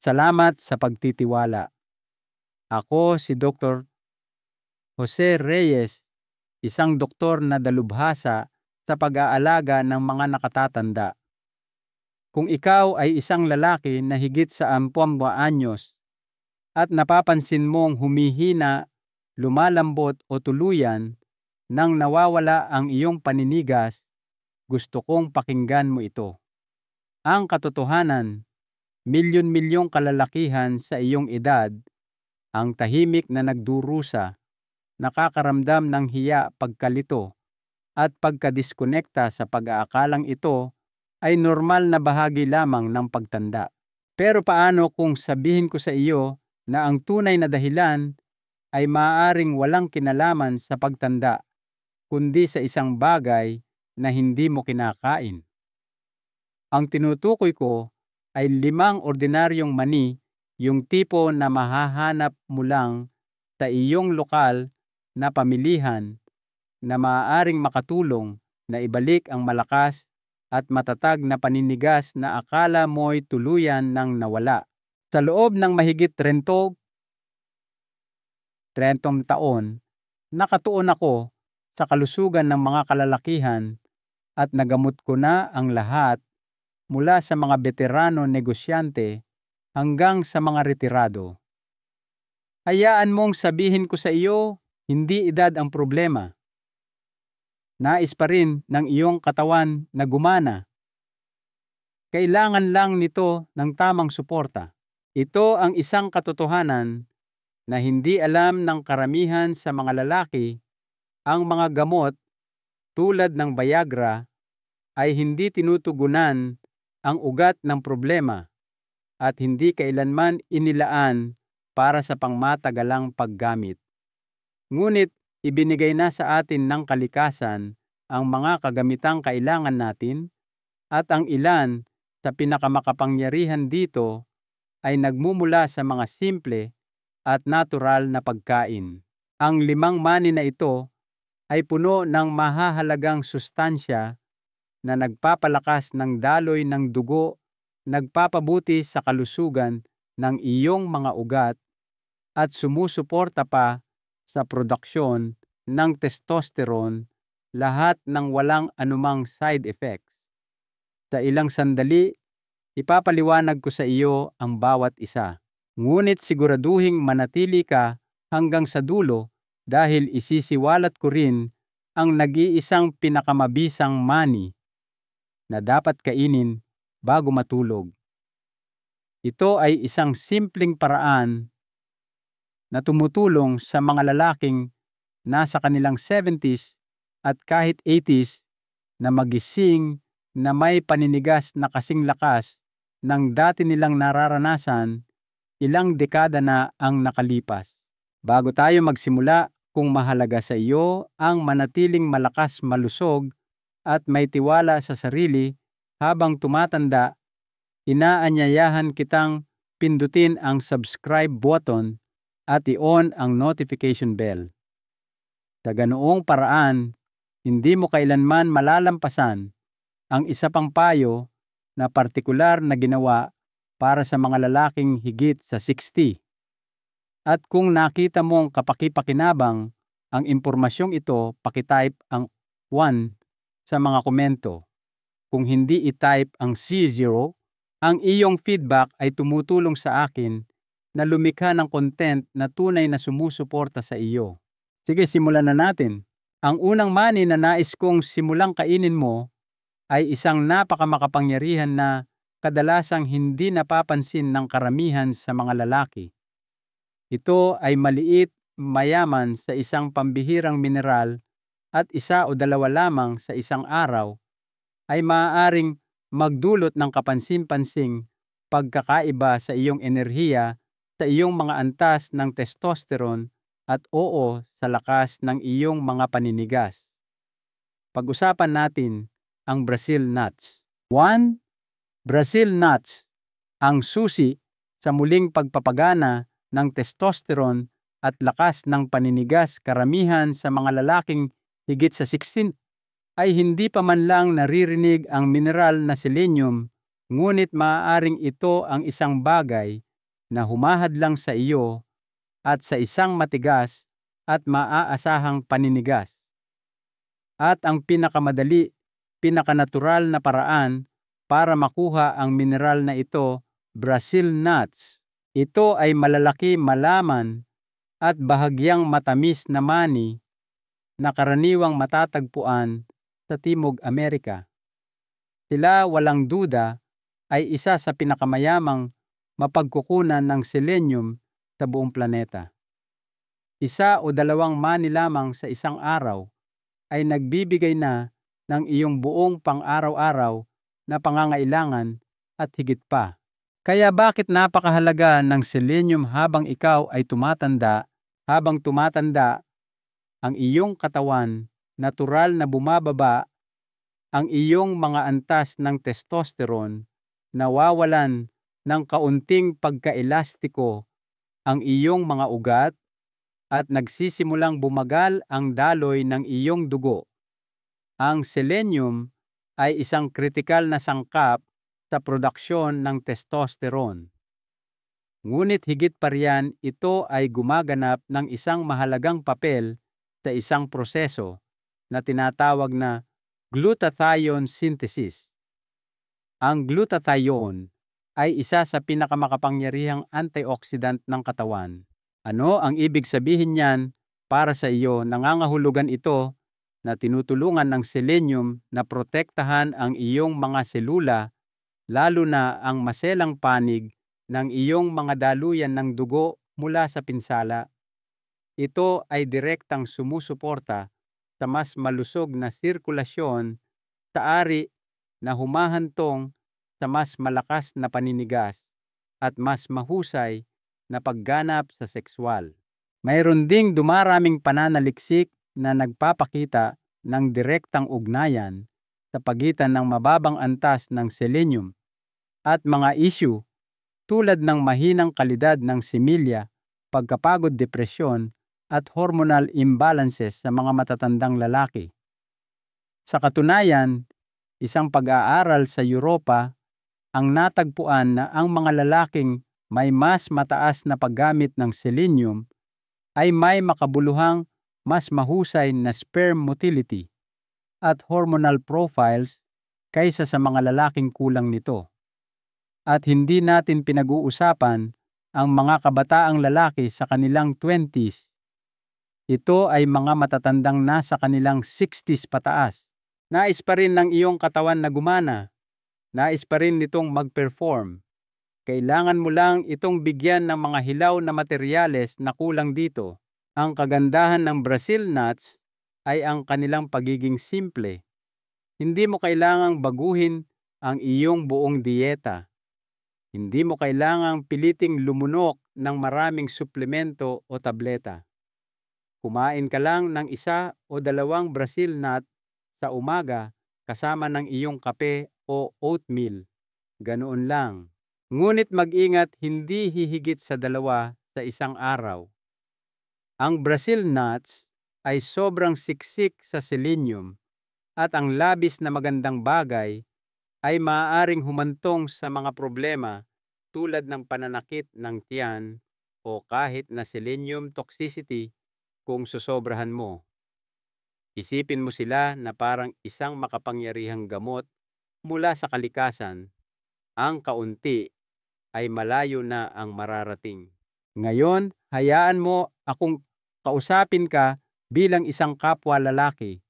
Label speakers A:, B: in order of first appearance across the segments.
A: Salamat sa pagtitiwala. Ako si Dr. Jose Reyes, isang doktor na dalubhasa sa pag-aalaga ng mga nakatatanda. Kung ikaw ay isang lalaki na higit sa 40 anyos at napapansin mong humihina, lumalambot o tuluyan nang nawawala ang iyong paninigas, gusto kong pakinggan mo ito. Ang katotohanan, milyon-milyong kalalakihan sa iyong edad ang tahimik na nagdurusa, nakakaramdam ng hiya, pagkalito at pagkadiskonekta sa pag-aakalang ito ay normal na bahagi lamang ng pagtanda. Pero paano kung sabihin ko sa iyo na ang tunay na dahilan ay maaaring walang kinalaman sa pagtanda, kundi sa isang bagay na hindi mo kinakain? Ang tinutukoy ko ay 5 ordinaryong mani, yung tipo na mahahanap mo lang sa iyong lokal na pamilihan na maaaring makatulong na ibalik ang malakas at matatag na paninigas na akala mo'y tuluyan nang nawala. Sa loob ng mahigit 30 taon, nakatuon ako sa kalusugan ng mga kalalakihan at nagamot ko na ang lahat mula sa mga veterano negosyante hanggang sa mga retirado. Hayaan mong sabihin ko sa iyo, hindi edad ang problema. Nais pa rin ng iyong katawan na gumana. Kailangan lang nito ng tamang suporta. Ito ang isang katotohanan na hindi alam ng karamihan sa mga lalaki. Ang mga gamot tulad ng Viagra ay hindi tinutugunan ang ugat ng problema at hindi kailanman inilaan para sa pangmatagalang paggamit. Ngunit ibinigay na sa atin ng kalikasan ang mga kagamitang kailangan natin at ang ilan sa pinakamakapangyarihan dito ay nagmumula sa mga simple at natural na pagkain. Ang 5 mani na ito ay puno ng mahahalagang sustansya na nagpapalakas ng daloy ng dugo, nagpapabuti sa kalusugan ng iyong mga ugat at sumusuporta pa sa produksyon ng testosterone, lahat ng walang anumang side effects. Sa ilang sandali, ipapaliwanag ko sa iyo ang bawat isa. Ngunit siguraduhing manatili ka hanggang sa dulo dahil isisiwalat ko rin ang nag-iisang pinakamabisang mani na dapat kainin bago matulog. Ito ay isang simpleng paraan na tumutulong sa mga lalaking nasa kanilang 70s at kahit 80s na magising na may paninigas na kasing lakas ng dati nilang nararanasan ilang dekada na ang nakalipas. Bago tayo magsimula, kung mahalaga sa iyo ang manatiling malakas, malusog at may tiwala sa sarili habang tumatanda, inaanyayahan kitang pindutin ang subscribe button at i-on ang notification bell. Sa ganoong paraan, hindi mo kailanman malalampasan ang isa pang payo na partikular na ginawa para sa mga lalaking higit sa 60. At kung nakita mong kapaki-pakinabang ang impormasyong ito, pakitype ang 1 sa mga komento. Kung hindi i-type ang C0, ang iyong feedback ay tumutulong sa akin na lumikha ng content na tunay na sumusuporta sa iyo. Sige, simulan na natin. Ang unang mani na nais kong simulang kainin mo ay isang napakamakapangyarihan na kadalasang hindi napapansin ng karamihan sa mga lalaki. Ito ay maliit, mayaman sa isang pambihirang mineral at 1 o 2 lamang sa isang araw ay maaaring magdulot ng kapansin-pansing pagkakaiba sa iyong enerhiya, sa iyong mga antas ng testosterone at sa lakas ng iyong mga paninigas. Pag-usapan natin ang Brazil nuts. 1. Brazil nuts, ang susi sa muling pagpapagana ng testosterone at lakas ng paninigas. Karamihan sa mga lalaking higit sa 16 ay hindi pa man lang naririnig ang mineral na selenium, ngunit maaaring ito ang isang bagay na humahadlang sa iyo at sa isang matigas at maaasahang paninigas. At ang pinakamadali, pinakanatural na paraan para makuha ang mineral na ito, Brazil nuts. Ito ay malalaki, malaman at bahagyang matamis na mani na karaniwang matatagpuan sa Timog Amerika. Sila walang duda ay isa sa pinakamayamang mapagkukunan ng selenium sa buong planeta. Isa o dalawang mani lamang sa isang araw ay nagbibigay na ng iyong buong pang-araw-araw na pangangailangan at higit pa. Kaya bakit napakahalaga ng selenium habang ikaw ay tumatanda? Habang tumatanda, ang iyong katawan, natural na bumababa ang iyong mga antas ng testosterone, nawawalan ng kaunting pagkaelastiko ang iyong mga ugat at nagsisimulang bumagal ang daloy ng iyong dugo. Ang selenium ay isang kritikal na sangkap sa produksyon ng testosterone. Ngunit higit pa riyan, ito ay gumaganap ng isang mahalagang papel sa isang proseso na tinatawag na glutathione synthesis. Ang glutathione ay isa sa pinakamakapangyarihang antioxidant ng katawan. Ano ang ibig sabihin niyan para sa iyo? Nangangahulugan ito na tinutulungan ng selenium na protektahan ang iyong mga selula, lalo na ang maselang panig ng iyong mga daluyan ng dugo mula sa pinsala. Ito ay direktang sumusuporta sa mas malusog na sirkulasyon sa ari na humahantong sa mas malakas na paninigas at mas mahusay na pagganap sa sexual. Mayroon ding dumaraming pananaliksik na nagpapakita ng direktang ugnayan sa pagitan ng mababang antas ng selenium at mga issue tulad ng mahinang kalidad ng similya, pagkapagod, depresyon at hormonal imbalances sa mga matatandang lalaki. Sa katunayan, isang pag-aaral sa Europa ang natagpuan na ang mga lalaking may mas mataas na paggamit ng selenium ay may makabuluhang mas mahusay na sperm motility at hormonal profiles kaysa sa mga lalaking kulang nito. At hindi natin pinag-uusapan ang mga kabataang lalaki sa kanilang 20s. Ito ay mga matatandang nasa kanilang 60s pataas. Nais pa rin ng iyong katawan na gumana. Nais pa rin nitong mag-perform. Kailangan mo lang itong bigyan ng mga hilaw na materyales na kulang dito. Ang kagandahan ng Brazil nuts ay ang kanilang pagiging simple. Hindi mo kailangang baguhin ang iyong buong dieta. Hindi mo kailangang piliting lumunok ng maraming suplemento o tableta. Kumain ka lang ng 1 o 2 Brazil nut sa umaga kasama ng iyong kape o oatmeal. Ganoon lang. Ngunit mag-ingat, hindi hihigit sa 2 sa isang araw. Ang Brazil nuts ay sobrang siksik sa selenium at ang labis na magandang bagay ay maaaring humantong sa mga problema tulad ng pananakit ng tiyan o kahit na selenium toxicity kung susobrahan mo. Isipin mo sila na parang isang makapangyarihang gamot mula sa kalikasan. Ang kaunti ay malayo na ang mararating. Ngayon, hayaan mo akong kausapin ka bilang isang kapwa lalaki.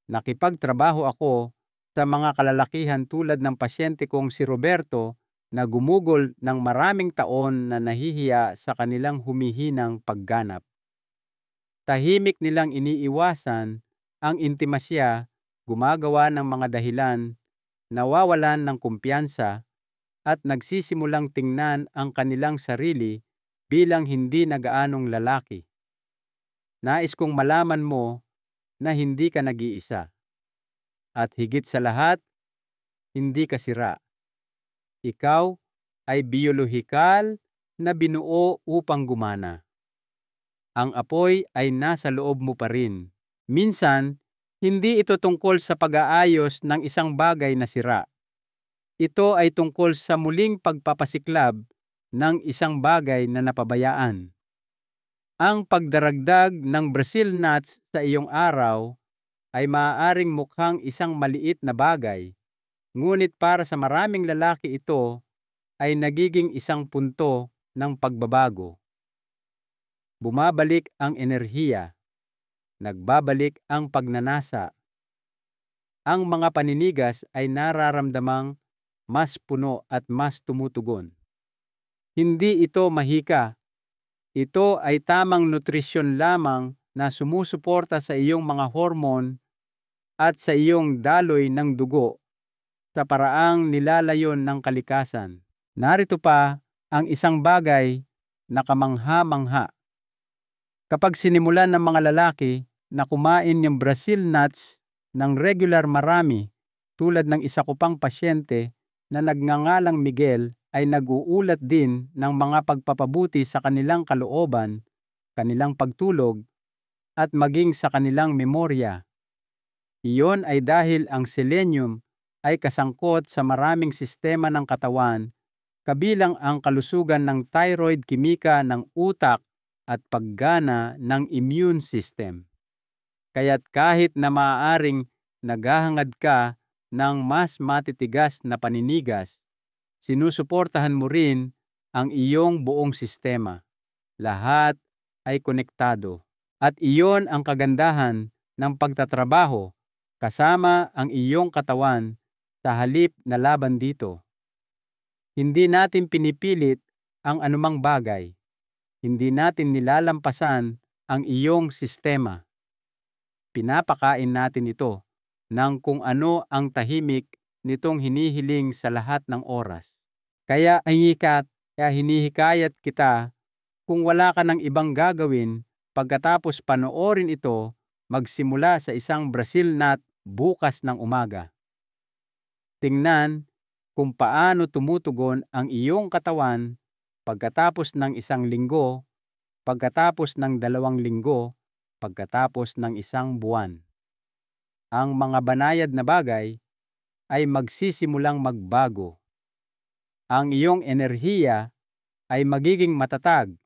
A: Nakipagtrabaho ako sa mga kalalakihan tulad ng pasyente kong si Roberto na gumugol ng maraming taon na nahihiya sa kanilang humihinang pagganap. Tahimik nilang iniiwasan ang intimasya, gumagawa ng mga dahilan, nawawalan ng kumpiyansa at nagsisimulang tingnan ang kanilang sarili bilang hindi na gaanong lalaki. Nais kong malaman mo na hindi ka nag-iisa. At higit sa lahat, hindi ka sira. Ikaw ay biolohikal na binuo upang gumana. Ang apoy ay nasa loob mo pa rin. Minsan, hindi ito tungkol sa pag-aayos ng isang bagay na sira. Ito ay tungkol sa muling pagpapasiklab ng isang bagay na napabayaan. Ang pagdaragdag ng Brazil nuts sa iyong araw ay maaaring mukhang isang maliit na bagay, ngunit para sa maraming lalaki ito ay nagiging isang punto ng pagbabago. Bumabalik ang enerhiya, nagbabalik ang pagnanasa. Ang mga paninigas ay nararamdamang mas puno at mas tumutugon. Hindi ito mahika. Ito ay tamang nutrisyon lamang na sumusuporta sa iyong mga hormone at sa iyong daloy ng dugo sa paraang nilalayon ng kalikasan. Narito pa ang isang bagay na kamangha-mangha. Kapag sinimulan ng mga lalaki na kumain ng Brazil nuts ng regular marami, tulad ng isa ko pang pasyente na nagngangalang Miguel, ay nag-uulat din ng mga pagpapabuti sa kanilang kalooban, kanilang pagtulog, at maging sa kanilang memorya. Iyon ay dahil ang selenium ay kasangkot sa maraming sistema ng katawan, kabilang ang kalusugan ng thyroid, kimika ng utak, at paggana ng immune system. Kaya't kahit na maaaring naghahangad ka ng mas matitigas na paninigas, sinusuportahan mo rin ang iyong buong sistema. Lahat ay konektado. At iyon ang kagandahan ng pagtatrabaho kasama ang iyong katawan sa halip na laban dito. Hindi natin pinipilit ang anumang bagay. Hindi natin nilalampasan ang iyong sistema. Pinapakain natin ito ng kung ano ang tahimik nitong hinihiling sa lahat ng oras. Kaya hinihikayat kita, kung wala ka ng ibang gagawin pagkatapos panoorin ito, magsimula sa isang Brazil nut bukas ng umaga. Tingnan kung paano tumutugon ang iyong katawan pagkatapos ng 1 linggo, pagkatapos ng 2 linggo, pagkatapos ng 1 buwan. Ang mga banayad na bagay ay magsisimulang magbago. Ang iyong enerhiya ay magiging matatag,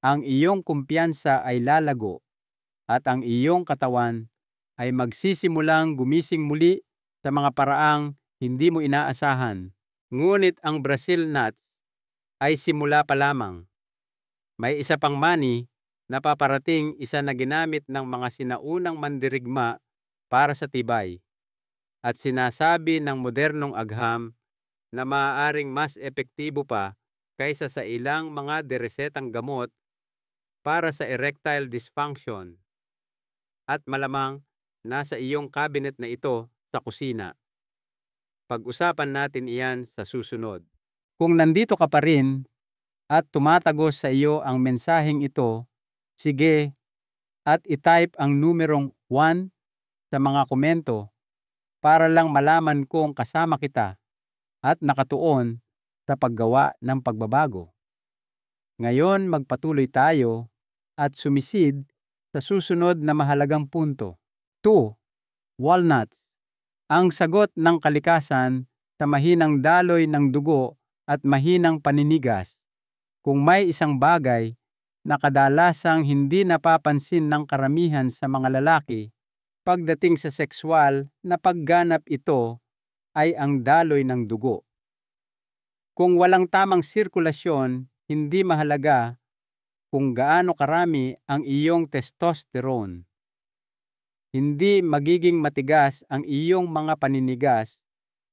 A: ang iyong kumpiyansa ay lalago, at ang iyong katawan ay magsisimulang gumising muli sa mga paraang hindi mo inaasahan. Ngunit ang Brazil nuts ay simula pa lamang. May isa pang mani na paparating, isa na ginamit ng mga sinaunang mandirigma para sa tibay, at sinasabi ng modernong agham na maaaring mas epektibo pa kaysa sa ilang mga deresetang gamot para sa erectile dysfunction. At malamang nasa iyong cabinet na ito sa kusina. Pag-usapan natin iyan sa susunod. Kung nandito ka pa rin at tumatagos sa iyo ang mensaheng ito, sige at itype ang numerong 1 sa mga komento para lang malaman kong kasama kita at nakatuon sa paggawa ng pagbabago. Ngayon magpatuloy tayo at sumisid sa susunod na mahalagang punto. 2. Walnuts. Ang sagot ng kalikasan sa mahinang daloy ng dugo at mahinang paninigas. Kung may isang bagay na kadalasang hindi napapansin ng karamihan sa mga lalaki pagdating sa sexual na pagganap, ito ay ang daloy ng dugo. Kung walang tamang sirkulasyon, hindi mahalaga kung gaano karami ang iyong testosterone. Hindi magiging matigas ang iyong mga paninigas,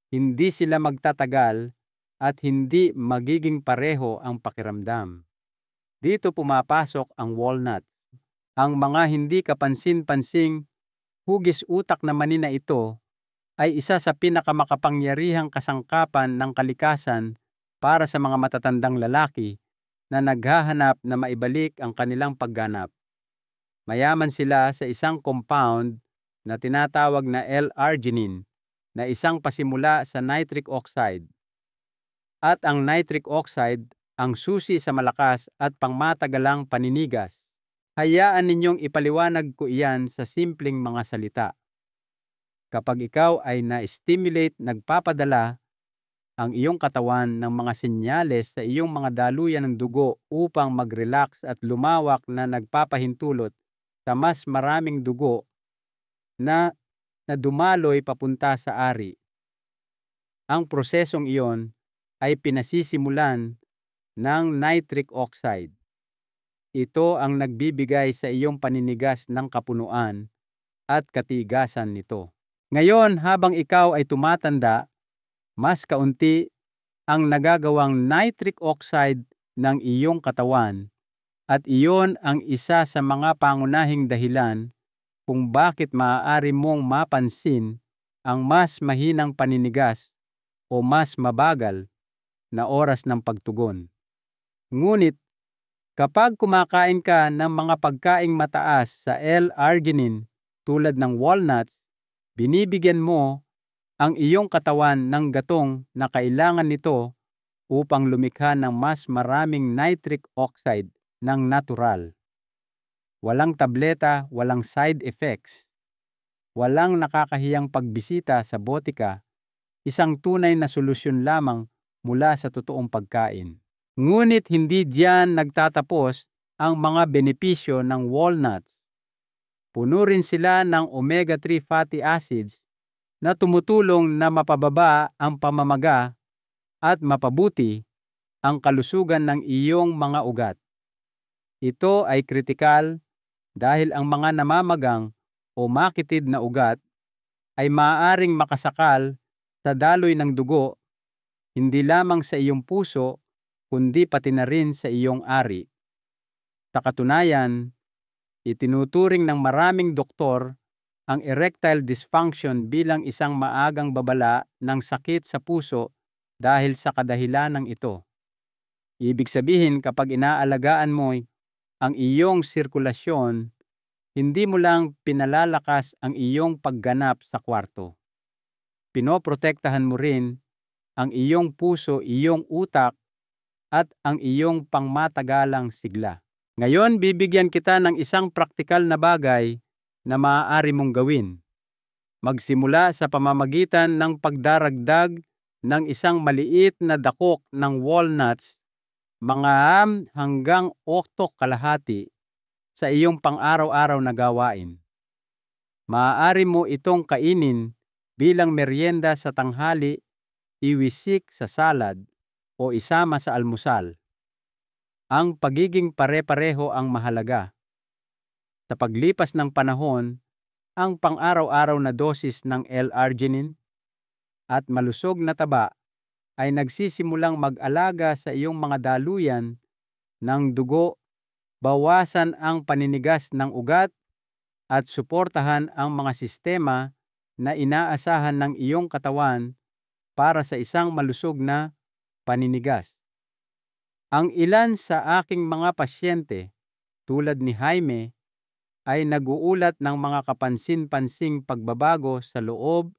A: hindi sila magtatagal, at hindi magiging pareho ang pakiramdam. Dito pumapasok ang walnut. Ang mga hindi kapansin-pansing hugis utak na mani na ito ay isa sa pinakamakapangyarihang kasangkapan ng kalikasan para sa mga matatandang lalaki na naghahanap na maibalik ang kanilang pagganap. Mayaman sila sa isang compound na tinatawag na L-arginine na isang pasimula sa nitric oxide. At ang nitric oxide ang susi sa malakas at pangmatagalang paninigas. Hayaan ninyong ipaliwanag ko iyan sa simpleng mga salita. Kapag ikaw ay na-stimulate, nagpapadala ang iyong katawan ng mga senyales sa iyong mga daluyan ng dugo upang mag-relax at lumawak na nagpapahintulot sa mas maraming dugo na dumaloy papunta sa ari. Ang prosesong iyon ay pinasisimulan ng nitric oxide. Ito ang nagbibigay sa iyong paninigas ng kapunuan at katigasan nito. Ngayon, habang ikaw ay tumatanda, mas kaunti ang nagagawang nitric oxide ng iyong katawan at iyon ang isa sa mga pangunahing dahilan kung bakit maaari mong mapansin ang mas mahinang paninigas o mas mabagal na oras ng pagtugon. Ngunit, kapag kumakain ka ng mga pagkaing mataas sa L-arginine tulad ng walnuts, binibigyan mo ang iyong katawan ng gatong na kailangan nito upang lumikha ng mas maraming nitric oxide ng natural. Walang tableta, walang side effects, walang nakakahiyang pagbisita sa botika, isang tunay na solusyon lamang mula sa totoong pagkain. Ngunit hindi diyan nagtatapos ang mga benepisyo ng walnuts. Puno rin sila ng omega-3 fatty acids na tumutulong na mapababa ang pamamaga at mapabuti ang kalusugan ng iyong mga ugat. Ito ay kritikal dahil ang mga namamagang o makitid na ugat ay maaaring makasakal sa daloy ng dugo hindi lamang sa iyong puso kundi pati na rin sa iyong ari. Sa katunayan, itinuturing ng maraming doktor ang erectile dysfunction bilang isang maagang babala ng sakit sa puso dahil sa kadahilanang ito. Ibig sabihin, kapag inaalagaan mo ang iyong sirkulasyon, hindi mo lang pinalalakas ang iyong pagganap sa kwarto. Pinoprotektahan mo rin ang iyong puso, iyong utak, at ang iyong pangmatagalang sigla. Ngayon, bibigyan kita ng isang praktikal na bagay na maaari mong gawin. Magsimula sa pamamagitan ng pagdaragdag ng isang maliit na dakok ng walnuts, mga 6 hanggang 8 kalahati sa iyong pang-araw-araw na gawain. Maaari mo itong kainin bilang merienda sa tanghali, iwisik sa salad, o isama sa almusal. Ang pagiging pare-pareho ang mahalaga. Sa paglipas ng panahon, ang pang-araw-araw na dosis ng L-arginine at malusog na taba ay nagsisimulang mag-alaga sa iyong mga daluyan ng dugo, bawasan ang paninigas ng ugat at suportahan ang mga sistema na inaasahan ng iyong katawan para sa isang malusog na paninigas. Ang ilan sa aking mga pasyente, tulad ni Jaime, ay nag-uulat ng mga kapansin-pansing pagbabago sa loob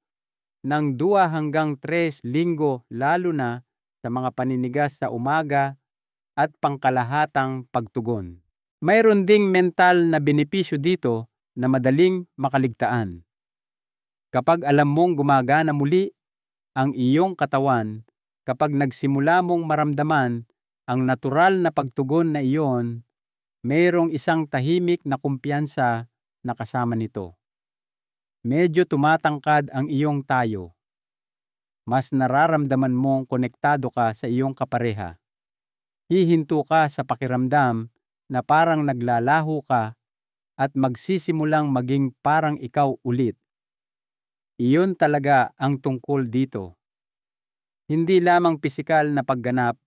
A: ng 2 hanggang 3 linggo, lalo na sa mga paninigas sa umaga at pangkalahatang pagtugon. Mayroon ding mental na benepisyo dito na madaling makaligtaan. Kapag alam mong gumagana muli ang iyong katawan, kapag nagsimula mong maramdaman ang natural na pagtugon na iyon, mayroong isang tahimik na kumpiyansa na kasama nito. Medyo tumatangkad ang iyong tayo. Mas nararamdaman mong konektado ka sa iyong kapareha. Hihinto ka sa pakiramdam na parang naglalaho ka at magsisimulang maging parang ikaw ulit. Iyon talaga ang tungkol dito. Hindi lamang pisikal na pagganap,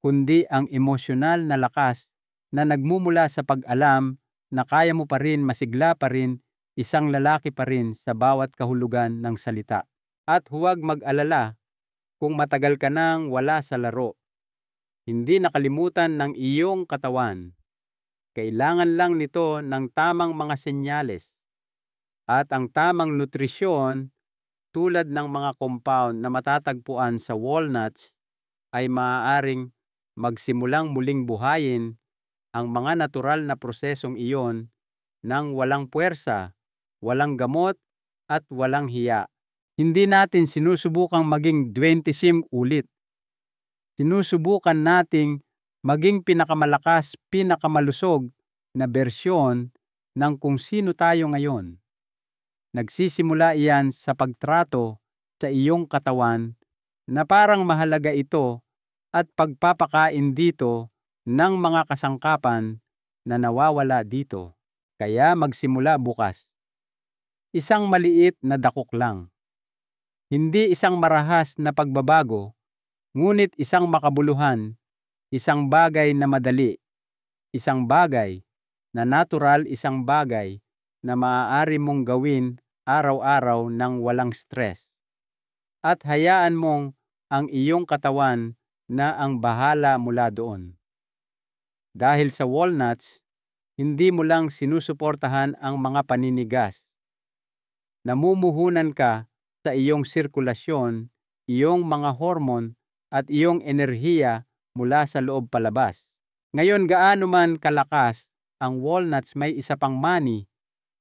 A: kundi ang emosyonal na lakas na nagmumula sa pag-alam na kaya mo pa rin, masigla pa rin, isang lalaki pa rin sa bawat kahulugan ng salita. At huwag mag-alala kung matagal ka nang wala sa laro. Hindi nakalimutan ng iyong katawan. Kailangan lang nito ng tamang mga senyales at ang tamang nutrisyon tulad ng mga compound na matatagpuan sa walnuts ay maaaring magsimulang muling buhayin ang mga natural na prosesong iyon nang walang puwersa, walang gamot, at walang hiya. Hindi natin sinusubukang maging 25 ulit. Sinusubukan nating maging pinakamalakas, pinakamalusog na bersyon ng kung sino tayo ngayon. Nagsisimula iyan sa pagtrato sa iyong katawan na parang mahalaga ito at pagpapakain dito ng mga kasangkapan na nawawala dito. Kaya magsimula bukas. Isang maliit na dakok lang. Hindi isang marahas na pagbabago, ngunit isang makabuluhan, isang bagay na madali, isang bagay na natural, isang bagay na maaari mong gawin araw-araw ng walang stress. At hayaan mong ang iyong katawan na ang bahala mula doon. Dahil sa walnuts, hindi mo lang sinusuportahan ang mga paninigas. Namumuhunan ka sa iyong sirkulasyon, iyong mga hormone at iyong enerhiya mula sa loob palabas. Ngayon, gaano man kalakas ang walnuts, may isa pang mani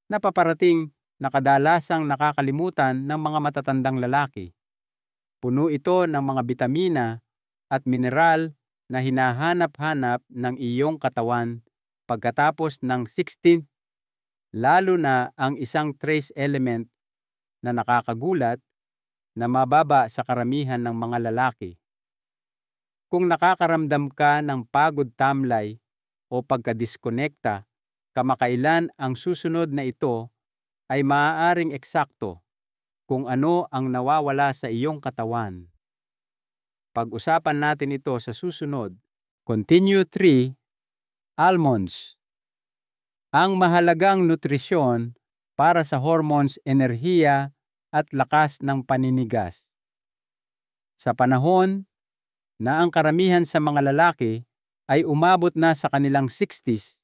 A: na paparating na kadalasang nakakalimutan ng mga matatandang lalaki. Puno ito ng mga bitamina at mineral na hinahanap-hanap ng iyong katawan pagkatapos ng 16, lalo na ang isang trace element na nakakagulat na mababa sa karamihan ng mga lalaki. Kung nakakaramdam ka ng pagod, tamlay o pagkadiskonekta, kamakailan ang susunod na ito ay maaaring eksakto kung ano ang nawawala sa iyong katawan. Pag-usapan natin ito sa susunod. Continue 3. Almonds. Ang mahalagang nutrisyon para sa hormones, enerhiya at lakas ng paninigas. Sa panahon na ang karamihan sa mga lalaki ay umabot na sa kanilang 60s,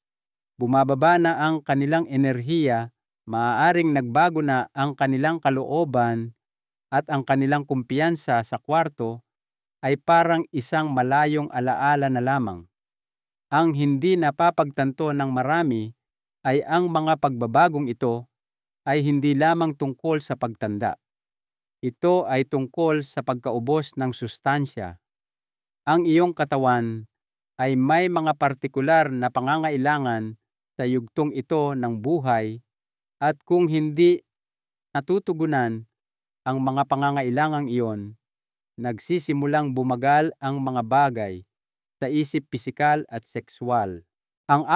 A: bumababa na ang kanilang enerhiya, maaaring nagbago na ang kanilang kalooban at ang kanilang kumpiyansa sa kwarto ay parang isang malayong alaala na lamang. Ang hindi napapagtanto ng marami ay ang mga pagbabagong ito ay hindi lamang tungkol sa pagtanda. Ito ay tungkol sa pagkaubos ng sustansya. Ang iyong katawan ay may mga partikular na pangangailangan sa yugtong ito ng buhay at kung hindi natutugunan ang mga pangangailangang iyon, nagsisimulang bumagal ang mga bagay sa isip, pisikal at sexual. Ang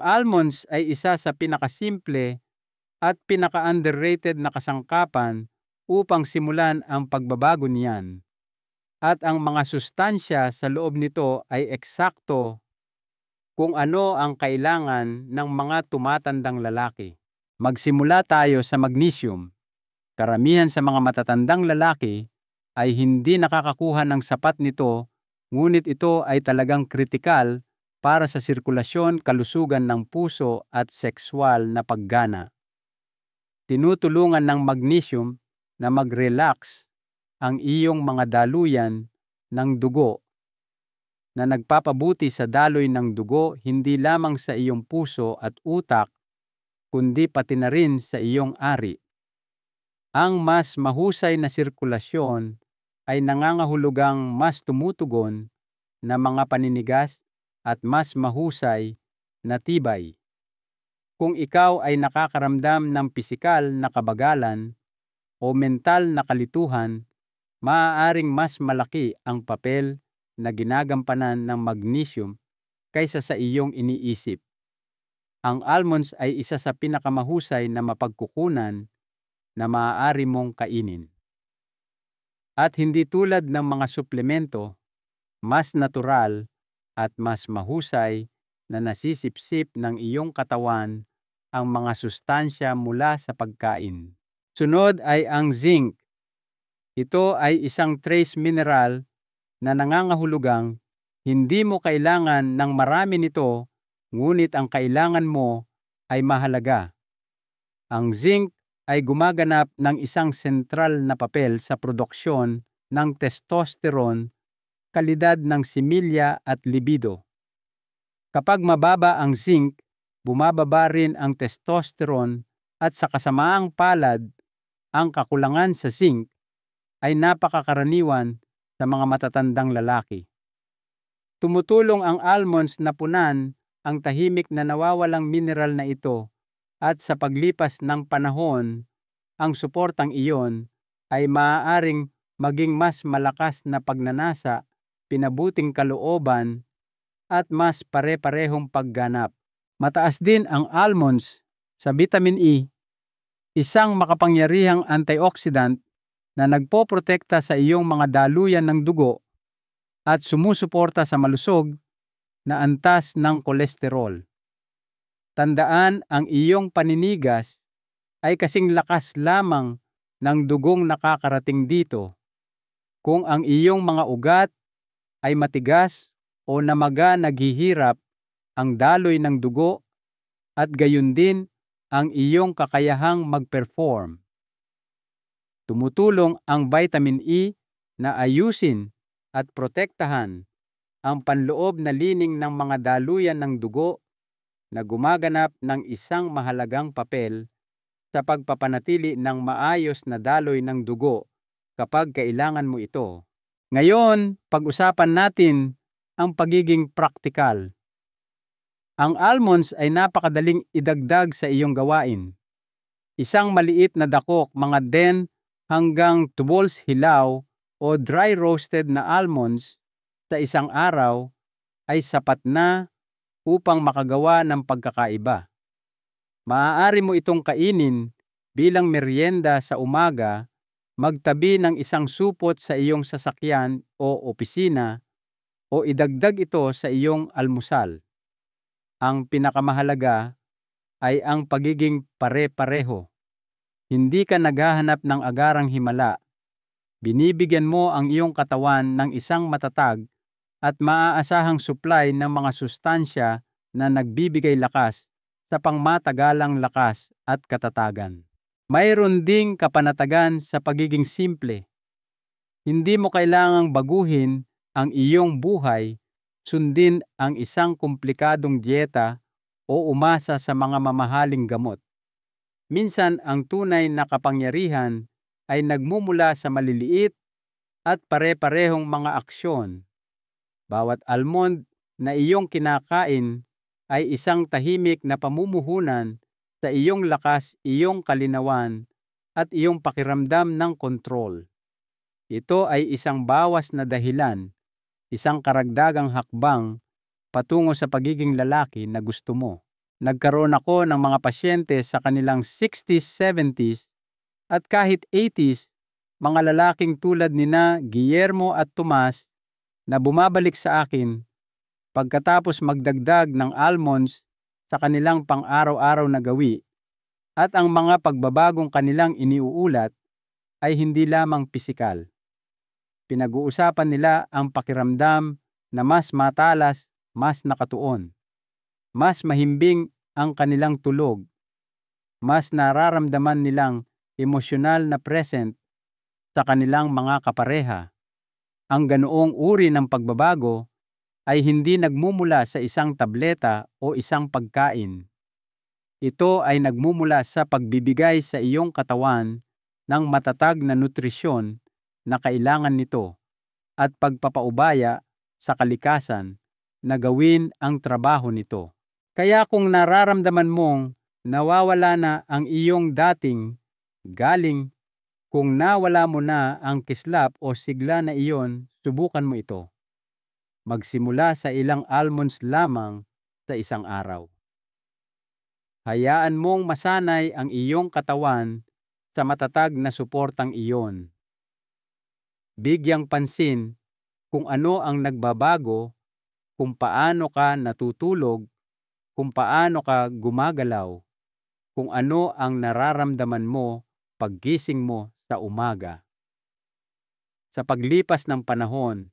A: almonds ay isa sa pinakasimple at pinaka-underrated na kasangkapan upang simulan ang pagbabago niyan. At ang mga sustansya sa loob nito ay eksakto kung ano ang kailangan ng mga tumatandang lalaki. Magsimula tayo sa magnesium. Karamihan sa mga matatandang lalaki ay hindi nakakakuha ng sapat nito, ngunit ito ay talagang kritikal para sa sirkulasyon, kalusugan ng puso at sexual na paggana. Tinutulungan ng magnesium na mag-relax ang iyong mga daluyan ng dugo na nagpapabuti sa daloy ng dugo hindi lamang sa iyong puso at utak, kundi pati na rin sa iyong ari. Ang mas mahusay na sirkulasyon ay nangangahulugang mas tumutugon na mga paninigas at mas mahusay na tibay. Kung ikaw ay nakakaramdam ng pisikal na kabagalan o mental na kalituhan, maaaring mas malaki ang papel na ginagampanan ng magnesium kaysa sa iyong iniisip. Ang almonds ay isa sa pinakamahusay na mapagkukunan na maaari mong kainin. At hindi tulad ng mga suplemento, mas natural at mas mahusay na nasisipsip ng iyong katawan ang mga sustansya mula sa pagkain. Sunod ay ang zinc. Ito ay isang trace mineral na nangangahulugang hindi mo kailangan ng marami nito, ngunit ang kailangan mo ay mahalaga. Ang zinc ay gumaganap ng isang sentral na papel sa produksyon ng testosterone, kalidad ng similya at libido. Kapag mababa ang zinc, bumababa rin ang testosterone at sa kasamaang palad, ang kakulangan sa zinc ay napakakaraniwan sa mga matatandang lalaki. Tumutulong ang almonds na punan ang tahimik na nawawalang mineral na ito, at sa paglipas ng panahon, ang suportang iyon ay maaaring maging mas malakas na pagnanasa, pinabuting kalooban, at mas pare-parehong pagganap. Mataas din ang almonds sa vitamin E, isang makapangyarihang antioxidant na nagpoprotekta sa iyong mga daluyan ng dugo at sumusuporta sa malusog na antas ng kolesterol. Tandaan, ang iyong paninigas ay kasing lakas lamang ng dugong nakakarating dito. Kung ang iyong mga ugat ay matigas o namaga, naghihirap ang daloy ng dugo at gayon din ang iyong kakayahang mag-perform. Tumutulong ang vitamin E na ayusin at protektahan ang panloob na lining ng mga daluyan ng dugo, na gumaganap ng isang mahalagang papel sa pagpapanatili ng maayos na daloy ng dugo kapag kailangan mo ito. Ngayon, pag-usapan natin ang pagiging praktikal. Ang almonds ay napakadaling idagdag sa iyong gawain. Isang maliit na dakok, mga 10 hanggang 12 hilaw o dry roasted na almonds sa isang araw ay sapat na upang makagawa ng pagkakaiba. Maaari mo itong kainin bilang merienda sa umaga, magtabi ng isang supot sa iyong sasakyan o opisina, o idagdag ito sa iyong almusal. Ang pinakamahalaga ay ang pagiging pare-pareho. Hindi ka naghahanap ng agarang himala. Binibigyan mo ang iyong katawan ng isang matatag at maaasahang supply ng mga sustansya na nagbibigay lakas sa pangmatagalang lakas at katatagan. Mayroon ding kapanatagan sa pagiging simple. Hindi mo kailangang baguhin ang iyong buhay, sundin ang isang komplikadong dieta o umasa sa mga mamahaling gamot. Minsan ang tunay na kapangyarihan ay nagmumula sa maliliit at pare-parehong mga aksyon. Bawat almond na iyong kinakain ay isang tahimik na pamumuhunan sa iyong lakas, iyong kalinawan, at iyong pakiramdam ng kontrol. Ito ay isang bawas na dahilan, isang karagdagang hakbang patungo sa pagiging lalaki na gusto mo. Nagkaroon ako ng mga pasyente sa kanilang 60s, 70s, at kahit 80s, mga lalaking tulad nina Guillermo at Tomas, na bumabalik sa akin pagkatapos magdagdag ng almonds sa kanilang pang-araw-araw na gawi, at ang mga pagbabagong kanilang iniuulat ay hindi lamang pisikal. Pinag-uusapan nila ang pakiramdam na mas matalas, mas nakatuon, mas mahimbing ang kanilang tulog, mas nararamdaman nilang emosyonal na present sa kanilang mga kapareha. Ang ganoong uri ng pagbabago ay hindi nagmumula sa isang tableta o isang pagkain. Ito ay nagmumula sa pagbibigay sa iyong katawan ng matatag na nutrisyon na kailangan nito, at pagpapaubaya sa kalikasan na gawin ang trabaho nito. Kaya kung nararamdaman mong nawawala na ang iyong dating galing, kung nawala mo na ang kislap o sigla na iyon, subukan mo ito. Magsimula sa ilang almonds lamang sa isang araw. Hayaan mong masanay ang iyong katawan sa matatag na suportang iyon. Bigyang pansin kung ano ang nagbabago, kung paano ka natutulog, kung paano ka gumagalaw, kung ano ang nararamdaman mo paggising mo sa umaga. Sa paglipas ng panahon,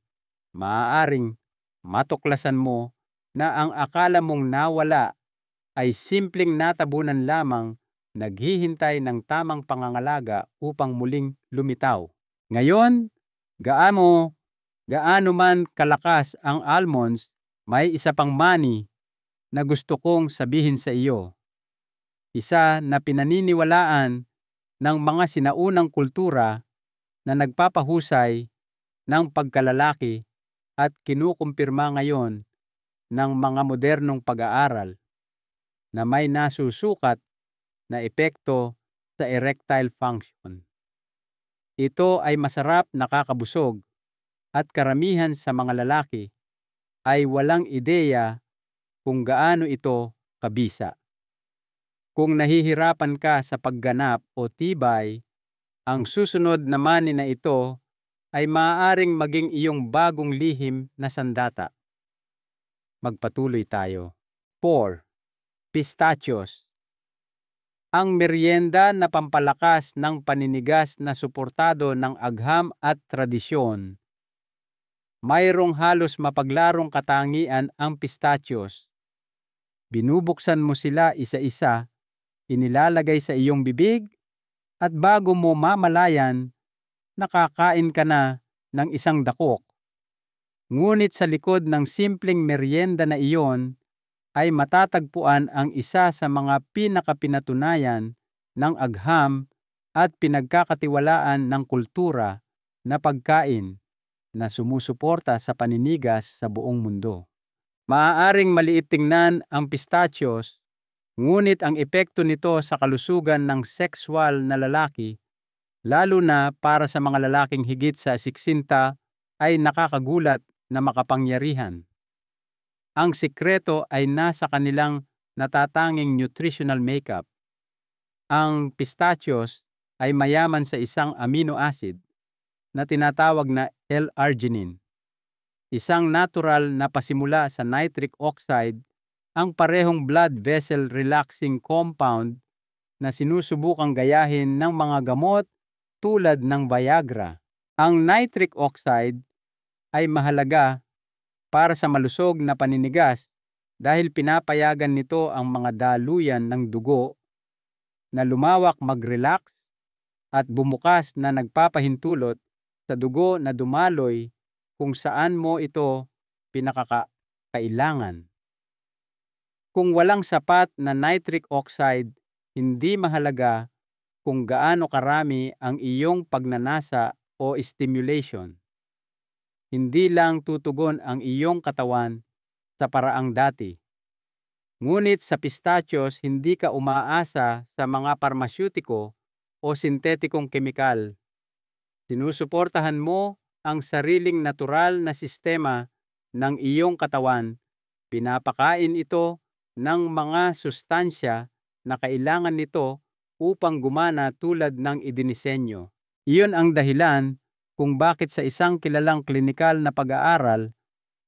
A: maaaring matuklasan mo na ang akala mong nawala ay simpleng natabunan lamang, naghihintay ng tamang pangangalaga upang muling lumitaw. Ngayon, gaano man kalakas ang almonds, may isa pang mani na gusto kong sabihin sa iyo. Isa na pinaniniwalaan ng mga sinaunang kultura na nagpapahusay ng pagkalalaki at kinukumpirma ngayon ng mga modernong pag-aaral na may nasusukat na epekto sa erectile function. Ito ay masarap, nakakabusog, at karamihan sa mga lalaki ay walang ideya kung gaano ito kabisa. Kung nahihirapan ka sa pagganap o tibay, ang susunod naman na ito ay maaaring maging iyong bagong lihim na sandata. Magpatuloy tayo. 4. Pistachios. Ang merienda na pampalakas ng paninigas na suportado ng agham at tradisyon. Mayroong halos mapaglarong katangian ang pistachios. Binubuksan mo sila isa-isa, inilalagay sa iyong bibig, at bago mo mamalayan, nakakain ka na ng isang dakok. Ngunit sa likod ng simpleng merienda na iyon ay matatagpuan ang isa sa mga pinakapinatunayan ng agham at pinagkakatiwalaan ng kultura na pagkain na sumusuporta sa paninigas sa buong mundo. Maaaring maliit tingnan ang pistachios, ngunit ang epekto nito sa kalusugan ng sexual na lalaki, lalo na para sa mga lalaking higit sa 60, ay nakakagulat na makapangyarihan. Ang sikreto ay nasa kanilang natatanging nutritional makeup. Ang pistachios ay mayaman sa isang amino acid na tinatawag na L-arginine, isang natural na pasimula sa nitric oxide, ang parehong blood vessel relaxing compound na sinusubukang gayahin ng mga gamot tulad ng Viagra. Ang nitric oxide ay mahalaga para sa malusog na paninigas dahil pinapayagan nito ang mga daluyan ng dugo na lumawak, mag-relax at bumukas na nagpapahintulot sa dugo na dumaloy kung saan mo ito pinakakailangan. Kung walang sapat na nitric oxide, hindi mahalaga kung gaano karami ang iyong pagnanasa o stimulation. Hindi lang tutugon ang iyong katawan sa paraang dati. Ngunit sa pistachios, hindi ka umaasa sa mga parmasyutiko o sintetikong kemikal. Sinusuportahan mo ang sariling natural na sistema ng iyong katawan. Pinapakain ito ng mga sustansya na kailangan nito upang gumana tulad ng idinisenyo. Iyon ang dahilan kung bakit sa isang kilalang klinikal na pag-aaral,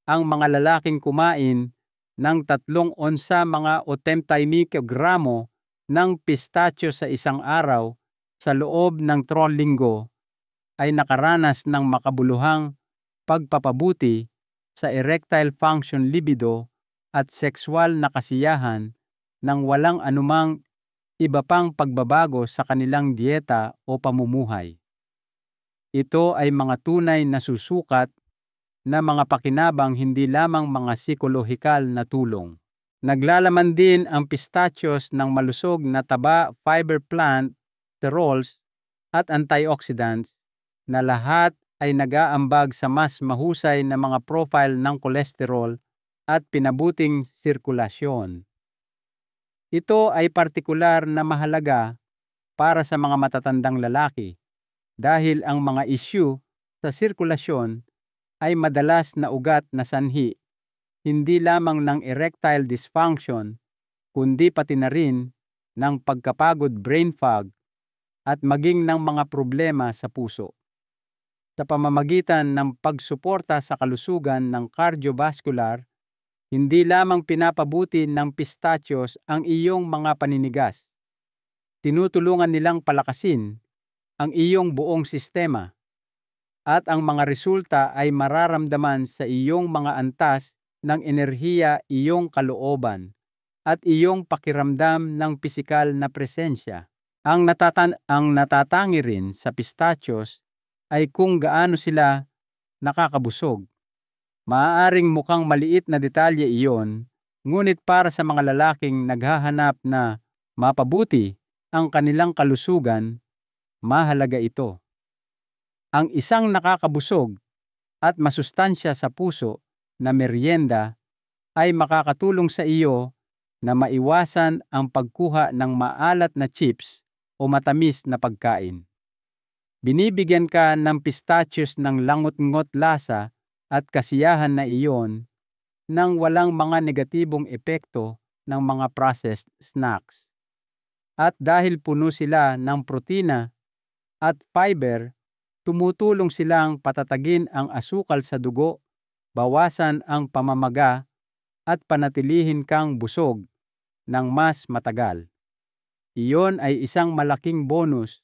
A: ang mga lalaking kumain ng 3 onsa mga 80 mikrogramo ng pistachio sa isang araw sa loob ng 3 linggo ay nakaranas ng makabuluhang pagpapabuti sa erectile function, libido at sexual na kasiyahan nang walang anumang iba pang pagbabago sa kanilang dieta o pamumuhay. Ito ay mga tunay na susukat na mga pakinabang, hindi lamang mga psikolohikal na tulong. Naglalaman din ang pistachios ng malusog na taba, fiber plant, sterols at antioxidants na lahat ay nag-aambag sa mas mahusay na mga profile ng kolesterol at pinabuting sirkulasyon. Ito ay partikular na mahalaga para sa mga matatandang lalaki dahil ang mga issue sa sirkulasyon ay madalas na ugat na sanhi, hindi lamang ng erectile dysfunction, kundi pati na rin ng pagkapagod, brain fog, at maging ng mga problema sa puso. Sa pamamagitan ng pagsuporta sa kalusugan ng cardiovascular, hindi lamang pinapabuti ng pistachios ang iyong mga paninigas. Tinutulungan nilang palakasin ang iyong buong sistema, at ang mga resulta ay mararamdaman sa iyong mga antas ng enerhiya, iyong kalooban, at iyong pakiramdam ng pisikal na presensya. Ang natatangi rin sa pistachios ay kung gaano sila nakakabusog. Maaaring mukhang maliit na detalye iyon, ngunit para sa mga lalaking naghahanap na mapabuti ang kanilang kalusugan, mahalaga ito. Ang isang nakakabusog at masustansya sa puso na merienda ay makakatulong sa iyo na maiwasan ang pagkuha ng maalat na chips o matamis na pagkain. Binibigyan ka ng pistachios ng langot-ngot lasa at kasiyahan na iyon nang walang mga negatibong epekto ng mga processed snacks. At dahil puno sila ng protina at fiber, tumutulong silang patatagin ang asukal sa dugo, bawasan ang pamamaga at panatilihin kang busog ng mas matagal. Iyon ay isang malaking bonus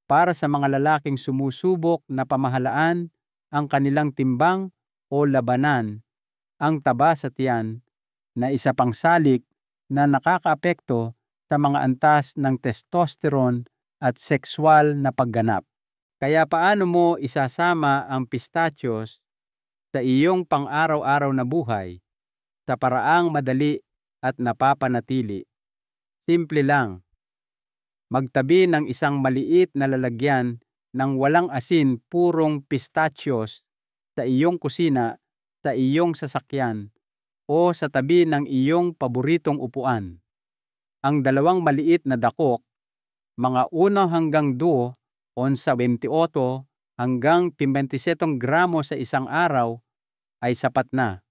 A: para sa mga lalaking sumusubok na pamahalaan ang kanilang timbang o labanan ang taba sa tiyan na isa pang salik na nakakaapekto sa mga antas ng testosterone at sexual na pagganap. Kaya paano mo isasama ang pistachios sa iyong pang-araw-araw na buhay sa paraang madali at napapanatili? Simple lang. Magtabi ng isang maliit na lalagyan ng walang asin purong pistachios sa iyong kusina, sa iyong sasakyan, o sa tabi ng iyong paboritong upuan. Ang dalawang maliit na dakok, mga 1 hanggang 2 onsa 28 hanggang 27 gramo sa isang araw ay sapat na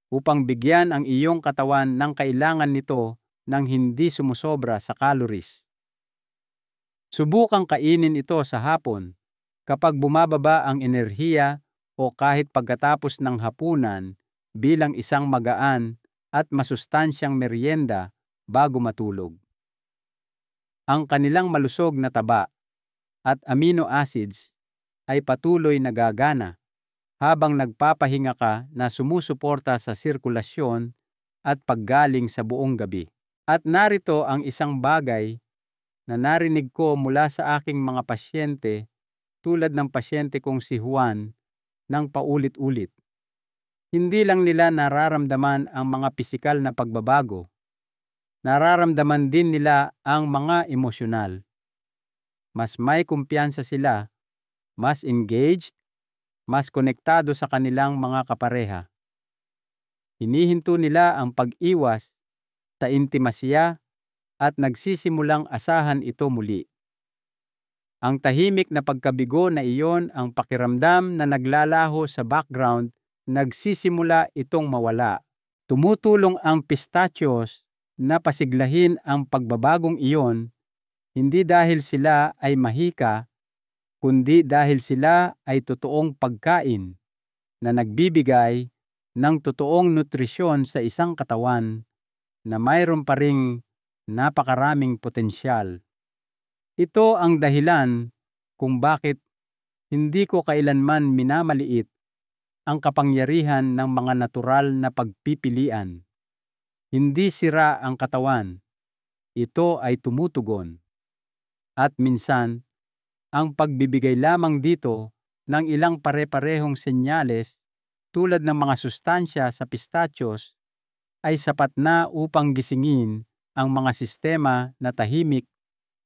A: upang bigyan ang iyong katawan ng kailangan nito nang hindi sumusobra sa calories. Subukang kainin ito sa hapon kapag bumababa ang enerhiya o kahit pagkatapos ng hapunan bilang isang magaan at masustansyang merienda bago matulog. Ang kanilang malusog na taba at amino acids ay patuloy na gagana habang nagpapahinga ka na sumusuporta sa sirkulasyon at paggaling sa buong gabi. At narito ang isang bagay na narinig ko mula sa aking mga pasyente tulad ng pasyente kong si Juan ng paulit-ulit. Hindi lang nila nararamdaman ang mga pisikal na pagbabago, nararamdaman din nila ang mga emosyonal. Mas may kumpiyansa sila, mas engaged, mas konektado sa kanilang mga kapareha. Hinihinto nila ang pag-iwas sa intimasya at nagsisimulang asahan ito muli. Ang tahimik na pagkabigo na iyon ang pakiramdam na naglalaho sa background, nagsisimula itong mawala. Tumutulong ang pistachios na pasiglahin ang pagbabagong iyon, hindi dahil sila ay mahika, kundi dahil sila ay totoong pagkain na nagbibigay ng totoong nutrisyon sa isang katawan na mayroon pa ring napakaraming potensyal. Ito ang dahilan kung bakit hindi ko kailanman minamaliit ang kapangyarihan ng mga natural na pagpipilian. Hindi sira ang katawan, ito ay tumutugon. At minsan, ang pagbibigay lamang dito ng ilang pare-parehong senyales tulad ng mga sustansya sa pistachios ay sapat na upang gisingin ang mga sistema na tahimik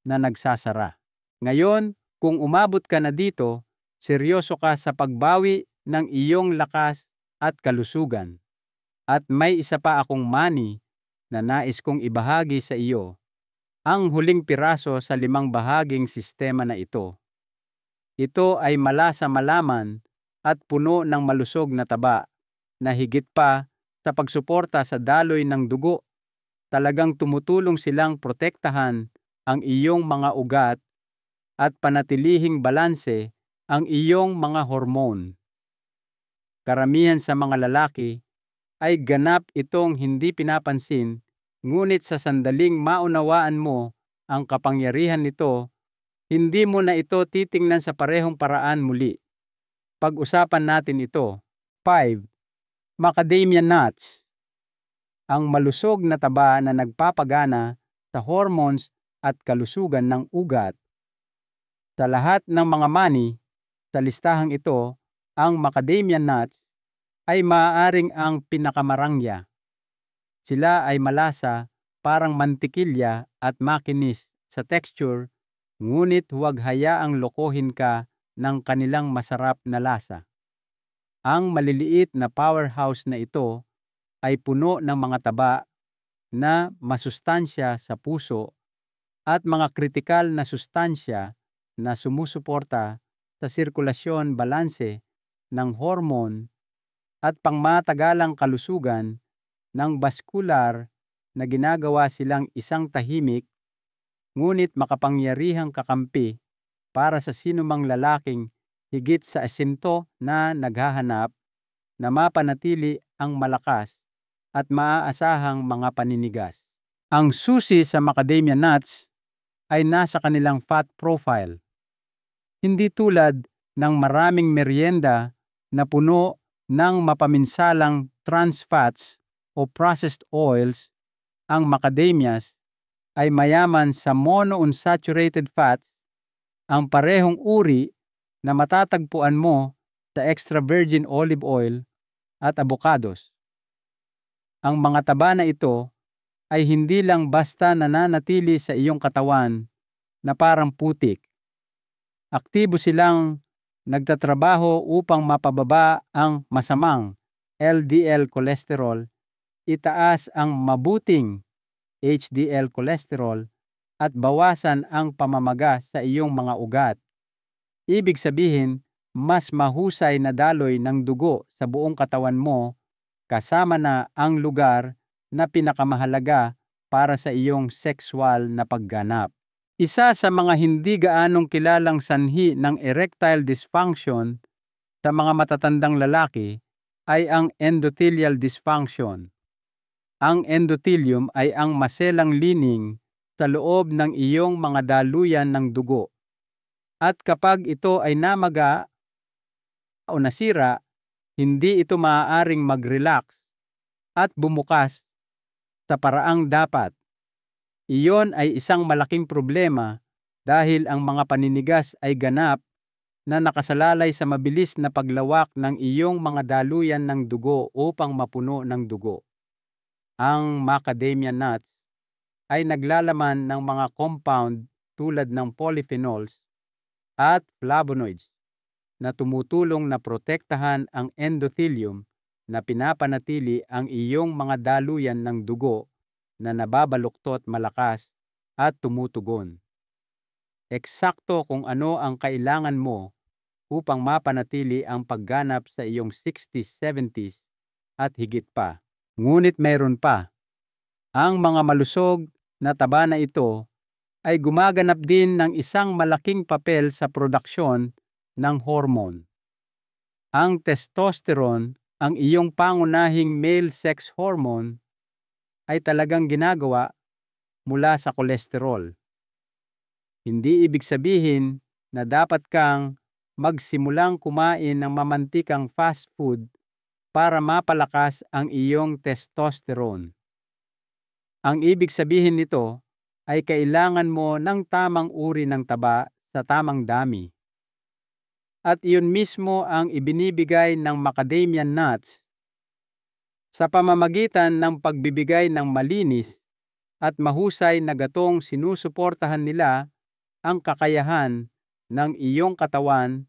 A: na nagsasara. Ngayon, kung umabot ka na dito, seryoso ka sa pagbawi ng iyong lakas at kalusugan. At may isa pa akong money na nais kong ibahagi sa iyo, ang huling piraso sa 5 bahaging sistema na ito. Ito ay malasa malaman at puno ng malusog na taba na higit pa sa pagsuporta sa daloy ng dugo. Talagang tumutulong silang protektahan ang iyong mga ugat at panatilihing balanse ang iyong mga hormone. Karamihan sa mga lalaki ay ganap itong hindi pinapansin, ngunit sa sandaling maunawaan mo ang kapangyarihan nito, hindi mo na ito titingnan sa parehong paraan muli. Pag-usapan natin ito. 5. Macadamia nuts. Ang malusog na taba na nagpapagana sa hormones at kalusugan ng ugat. Sa lahat ng mga mani sa listahang ito, ang macadamia nuts ay maaaring ang pinakamarangya. Sila ay malasa, parang mantikilya at makinis sa texture, ngunit huwag hayaang lokohin ka ng kanilang masarap na lasa. Ang maliliit na powerhouse na ito ay puno ng mga taba na masustansya sa puso at mga kritikal na sustansya na sumusuporta sa sirkulasyon balanse ng hormone at pangmatagalang kalusugan ng baskular na ginagawa silang isang tahimik ngunit makapangyarihang kakampi para sa sinumang lalaking higit sa asinto na naghahanap na mapanatili ang malakas at maaasahang mga paninigas. Ang susi sa macadamia nuts ay nasa kanilang fat profile. Hindi tulad ng maraming merienda na puno ng mapaminsalang trans fats o processed oils, ang macadamias ay mayaman sa monounsaturated fats, ang parehong uri na matatagpuan mo sa extra virgin olive oil at avocados. Ang mga taba na ito ay hindi lang basta nananatili sa iyong katawan na parang putik. Aktibo silang nagtatrabaho upang mapababa ang masamang LDL cholesterol, itaas ang mabuting HDL cholesterol at bawasan ang pamamaga sa iyong mga ugat. Ibig sabihin, mas mahusay na daloy ng dugo sa buong katawan mo kasama na ang lugar na pinakamahalaga para sa iyong sexual na pagganap. Isa sa mga hindi gaanong kilalang sanhi ng erectile dysfunction sa mga matatandang lalaki ay ang endothelial dysfunction. Ang endothelium ay ang maselang lining sa loob ng iyong mga daluyan ng dugo. At kapag ito ay namaga o nasira, hindi ito maaaring mag-relax at bumukas sa paraang dapat. Iyon ay isang malaking problema dahil ang mga paninigas ay ganap na nakasalalay sa mabilis na paglawak ng iyong mga daluyan ng dugo upang mapuno ng dugo. Ang macadamia nuts ay naglalaman ng mga compound tulad ng polyphenols at flavonoids na tumutulong na protektahan ang endothelium na pinapanatili ang iyong mga daluyan ng dugo na nababaluktot malakas at tumutugon. Eksakto kung ano ang kailangan mo upang mapanatili ang pagganap sa iyong 60s, 70s at higit pa. Ngunit mayroon pa. Ang mga malusog na taba na ito ay gumaganap din ng isang malaking papel sa produksyon ng hormone. Ang testosterone, ang iyong pangunahing male sex hormone, ay talagang ginagawa mula sa kolesterol. Hindi ibig sabihin na dapat kang magsimulang kumain ng mamantikang fast food para mapalakas ang iyong testosterone. Ang ibig sabihin nito ay kailangan mo ng tamang uri ng taba sa tamang dami. At iyon mismo ang ibinibigay ng macadamia nuts sa pamamagitan ng pagbibigay ng malinis at mahusay na gatong sinusuportahan nila ang kakayahan ng iyong katawan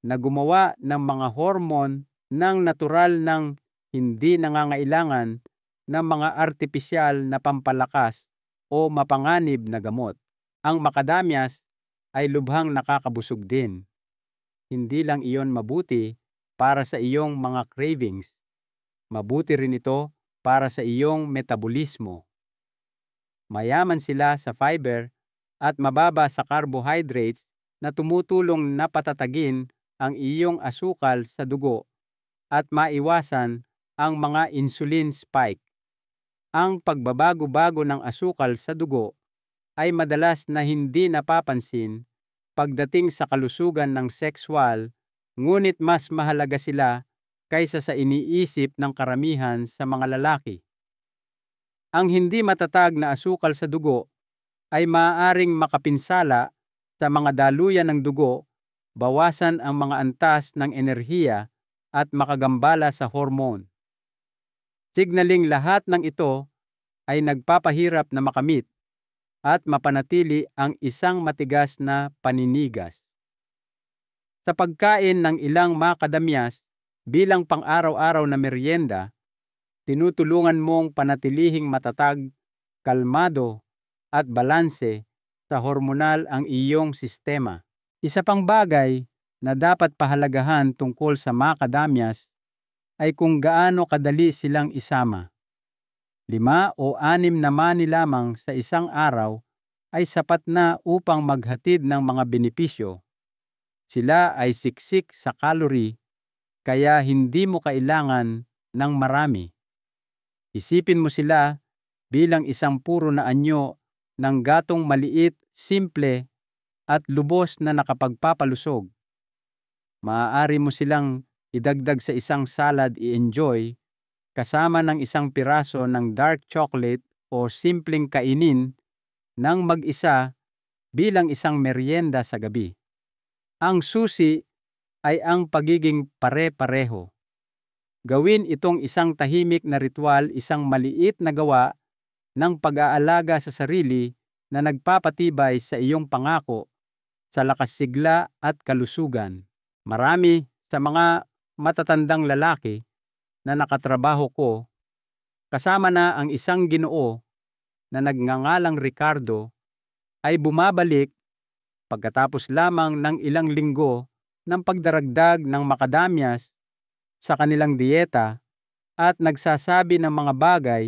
A: na gumawa ng mga hormone ng natural ng hindi nangangailangan ng mga artipisyal na pampalakas o mapanganib na gamot. Ang macadamias ay lubhang nakakabusog din. Hindi lang iyon mabuti para sa iyong mga cravings. Mabuti rin ito para sa iyong metabolismo. Mayaman sila sa fiber at mababa sa carbohydrates na tumutulong na patatagin ang iyong asukal sa dugo at maiwasan ang mga insulin spike. Ang pagbabago-bago ng asukal sa dugo ay madalas na hindi napapansin pagdating sa kalusugan ng sexual, ngunit mas mahalaga sila kaysa sa iniisip ng karamihan sa mga lalaki. Ang hindi matatag na asukal sa dugo ay maaaring makapinsala sa mga daluyan ng dugo, bawasan ang mga antas ng enerhiya at makagambala sa hormone. Signaling lahat ng ito ay nagpapahirap na makamit at mapanatili ang isang matigas na paninigas. Sa pagkain ng ilang macadamias, bilang pang-araw-araw na merienda, tinutulungan mong panatilihing matatag, kalmado, at balanse sa hormonal ang iyong sistema. Isa pang bagay na dapat pahalagahan tungkol sa macadamias ay kung gaano kadali silang isama. 5 o 6 na mani lamang sa isang araw ay sapat na upang maghatid ng mga benepisyo. Sila ay siksik sa calorie, kaya hindi mo kailangan ng marami. Isipin mo sila bilang isang puro na anyo ng gatong maliit, simple, at lubos na nakapagpapalusog. Maaari mo silang idagdag sa isang salad i-enjoy kasama ng isang piraso ng dark chocolate o simpleng kainin ng mag-isa bilang isang merienda sa gabi. Ang susi ay ang pagiging pare-pareho. Gawin itong isang tahimik na ritual, isang maliit na gawa ng pag-aalaga sa sarili na nagpapatibay sa iyong pangako sa lakas sigla at kalusugan. Marami sa mga matatandang lalaki na nakatrabaho ko, kasama na ang isang Ginoo na nagngangalang Ricardo, ay bumabalik pagkatapos lamang ng ilang linggo ng pagdaragdag ng macadamias sa kanilang dieta at nagsasabi ng mga bagay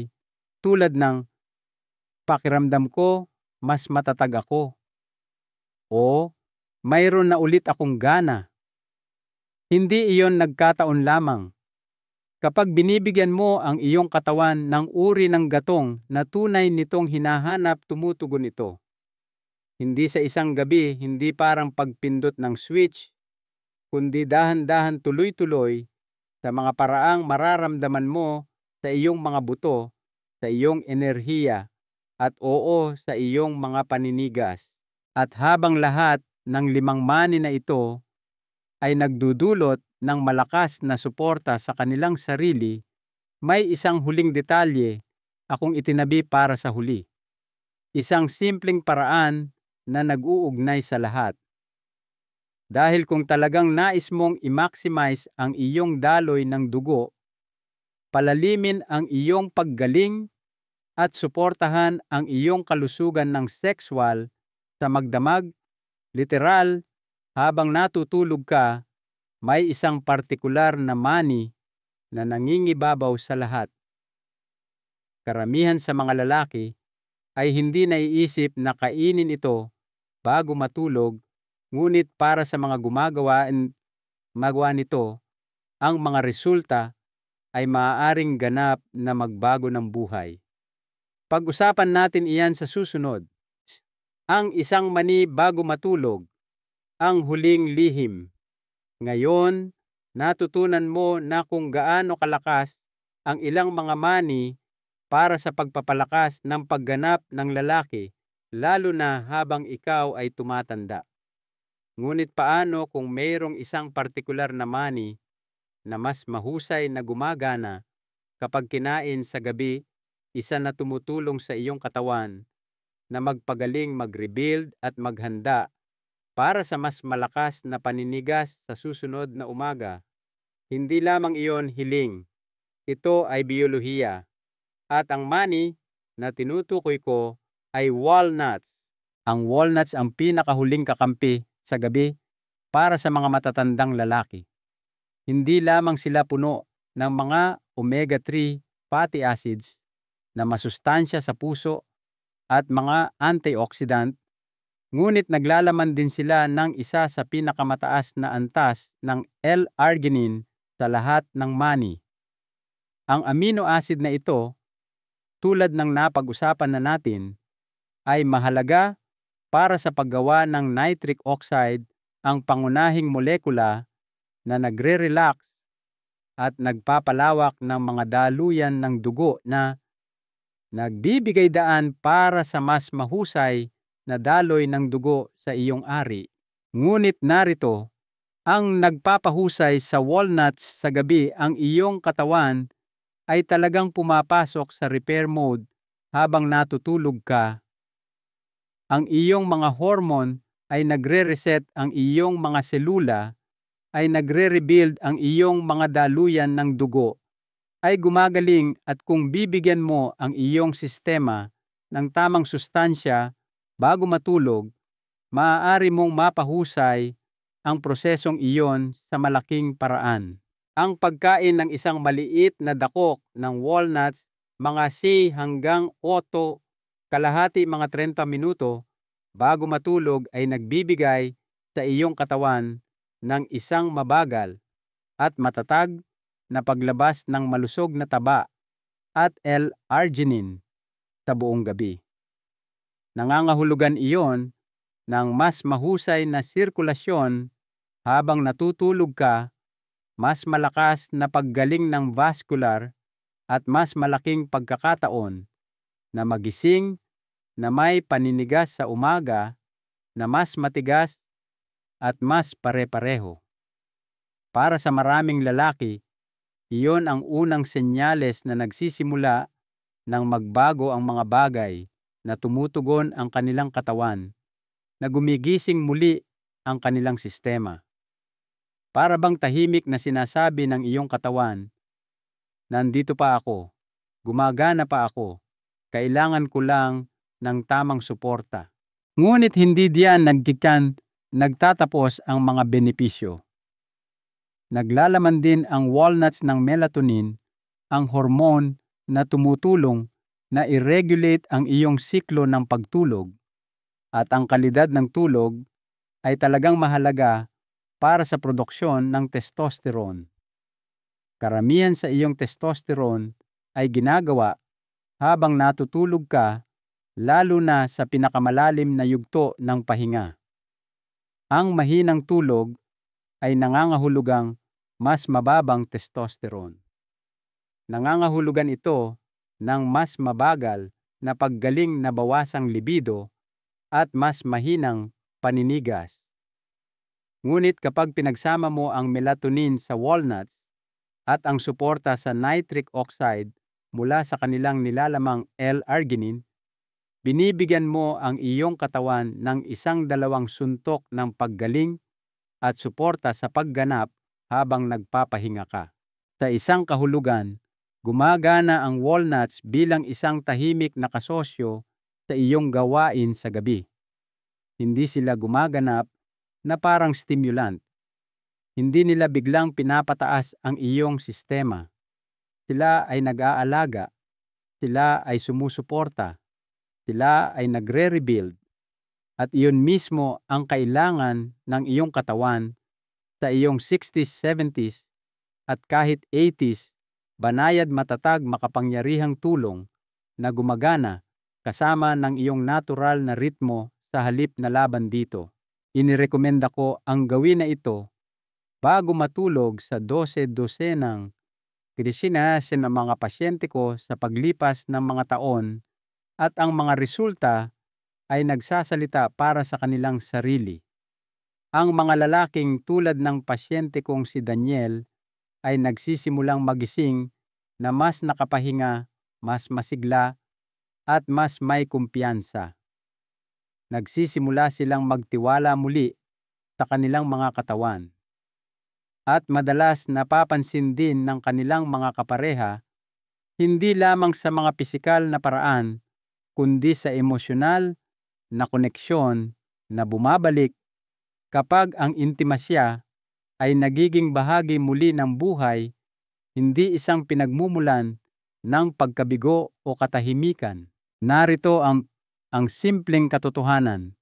A: tulad ng pakiramdam ko mas matatag ako o mayroon na ulit akong gana. Hindi iyon nagkataon lamang. Kapag binibigyan mo ang iyong katawan ng uri ng gatong na tunay nitong hinahanap, tumutugon ito. Hindi sa isang gabi, hindi parang pagpindot ng switch, kundi dahan-dahan tuloy-tuloy sa mga paraang mararamdaman mo sa iyong mga buto, sa iyong enerhiya, at oo sa iyong mga paninigas. At habang lahat ng 5 mani na ito ay nagdudulot ng malakas na suporta sa kanilang sarili, may isang huling detalye akong itinabi para sa huli. Isang simpleng paraan na nag-uugnay sa lahat. Dahil kung talagang nais mong i-maximize ang iyong daloy ng dugo, palalimin ang iyong paggaling at suportahan ang iyong kalusugan ng sexual sa magdamag, literal, habang natutulog ka, may isang partikular na mani na nangingibabaw sa lahat. Karamihan sa mga lalaki ay hindi naiisip na kainin ito bago matulog, ngunit para sa mga gumagawa nito, ang mga resulta ay maaaring ganap na magbago ng buhay. Pag-usapan natin iyan sa susunod. Ang isang mani bago matulog, ang huling lihim. Ngayon, natutunan mo na kung gaano kalakas ang ilang mga mani para sa pagpapalakas ng pagganap ng lalaki, lalo na habang ikaw ay tumatanda. Ngunit paano kung mayroong isang partikular na mani na mas mahusay na gumagana kapag kinain sa gabi, isa na tumutulong sa iyong katawan na magpagaling, mag-rebuild at maghanda para sa mas malakas na paninigas sa susunod na umaga. Hindi lamang iyon hiling. Ito ay biyolohiya. At ang mani na tinutukoy ko ay walnuts. Ang walnuts ang pinakahuling kakampi sa gabi para sa mga matatandang lalaki. Hindi lamang sila puno ng mga omega-3 fatty acids na masustansya sa puso at mga antioxidant, ngunit naglalaman din sila ng isa sa pinakamataas na antas ng L-arginine sa lahat ng mani. Ang amino acid na ito, tulad ng napag-usapan na natin, ay mahalaga para sa paggawa ng nitric oxide, ang pangunahing molekula na nagre-relax at nagpapalawak ng mga daluyan ng dugo na nagbibigay daan para sa mas mahusay na daloy ng dugo sa iyong ari. Ngunit narito, ang nagpapahusay sa walnuts sa gabi, ang iyong katawan ay talagang pumapasok sa repair mode habang natutulog ka. Ang iyong mga hormone ay nagre-reset, ang iyong mga selula ay nagre-rebuild ang iyong mga daluyan ng dugo, ay gumagaling, at kung bibigyan mo ang iyong sistema ng tamang sustansya bago matulog, maaari mong mapahusay ang prosesong iyon sa malaking paraan. Ang pagkain ng isang maliit na dakok ng walnuts, mga 6 hanggang 8, kalahati mga 30 minuto bago matulog, ay nagbibigay sa iyong katawan ng isang mabagal at matatag na paglabas ng malusog na taba at L-arginine sa buong gabi. Nangangahulugan iyon ng mas mahusay na sirkulasyon habang natutulog ka, mas malakas na paggaling ng vascular, at mas malaking pagkakataon na magising na may paninigas sa umaga na mas matigas at mas pare-pareho. Para sa maraming lalaki, iyon ang unang senyales na nagsisimula ng magbago ang mga bagay na tumutugon ang kanilang katawan, na gumigising muli ang kanilang sistema. Para bang tahimik na sinasabi ng iyong katawan, nandito pa ako, gumagana pa ako, kailangan ko lang ng tamang suporta. Ngunit hindi diyan nagtatapos ang mga benepisyo. Naglalaman din ang walnuts ng melatonin, ang hormone na tumutulong na i-regulate ang iyong siklo ng pagtulog, at ang kalidad ng tulog ay talagang mahalaga para sa produksyon ng testosterone. Karamihan sa iyong testosterone ay ginagawa habang natutulog ka, lalo na sa pinakamalalim na yugto ng pahinga. Ang mahinang tulog ay nangangahulugang mas mababang testosterone. Nangangahulugan ito ng mas mabagal na paggaling na bawasang libido at mas mahinang paninigas. Ngunit kapag pinagsama mo ang melatonin sa walnuts at ang suporta sa nitric oxide mula sa kanilang nilalamang L-arginine, binibigyan mo ang iyong katawan ng 1-2 suntok ng paggaling at suporta sa pagganap habang nagpapahinga ka. Sa isang kahulugan, gumagana ang walnuts bilang isang tahimik na kasosyo sa iyong gawain sa gabi. Hindi sila gumaganap na parang stimulant. Hindi nila biglang pinapataas ang iyong sistema. Sila ay nag-aalaga. Sila ay sumusuporta. Sila ay nagre-rebuild. At iyon mismo ang kailangan ng iyong katawan sa iyong 60s, 70s, at kahit 80s, banayad, matatag, makapangyarihang tulong na gumagana kasama ng iyong natural na ritmo sa halip na laban dito. Inirekomenda ko ang gawin na ito bago matulog sa 12 ng krisinase ng mga pasyente ko sa paglipas ng mga taon, at ang mga resulta ay nagsasalita para sa kanilang sarili. Ang mga lalaking tulad ng pasyente kong si Daniel ay nagsisimulang magising na mas nakapahinga, mas masigla, at mas may kumpiyansa. Nagsisimula silang magtiwala muli sa kanilang mga katawan. At madalas napapansin din ng kanilang mga kapareha, hindi lamang sa mga pisikal na paraan, kundi sa emosyonal na koneksyon na bumabalik kapag ang intimasya ay nagiging bahagi muli ng buhay, hindi isang pinagmumulan ng pagkabigo o katahimikan. Narito ang simpleng katotohanan.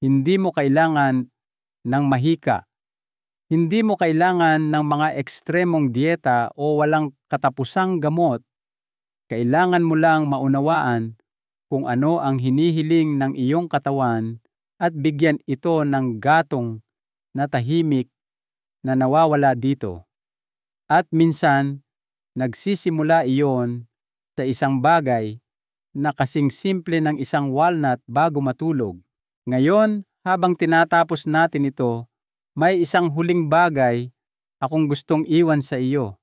A: Hindi mo kailangan ng mahika. Hindi mo kailangan ng mga ekstremong dieta o walang katapusang gamot. Kailangan mo lang maunawaan kung ano ang hinihiling ng iyong katawan at bigyan ito ng gatong na tahimik na nawawala dito. At minsan, nagsisimula iyon sa isang bagay na kasing simple ng isang walnut bago matulog. Ngayon, habang tinatapos natin ito, may isang huling bagay akong gustong iwan sa iyo.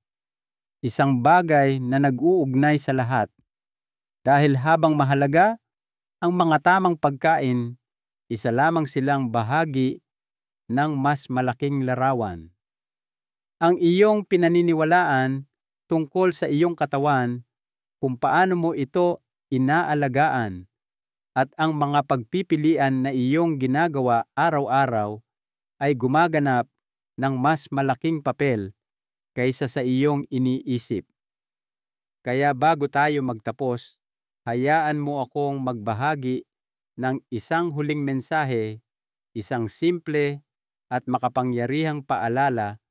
A: Isang bagay na nag-uugnay sa lahat. Dahil habang mahalaga ang mga tamang pagkain, isa lamang silang bahagi ng mas malaking larawan. ang iyong pinaniniwalaan tungkol sa iyong katawan, kung paano mo ito inaalagaan, at ang mga pagpipilian na iyong ginagawa araw-araw ay gumaganap ng mas malaking papel kaysa sa iyong iniisip. Kaya bago tayo magtapos, hayaan mo akong magbahagi ng isang huling mensahe, isang simple at makapangyarihang paalala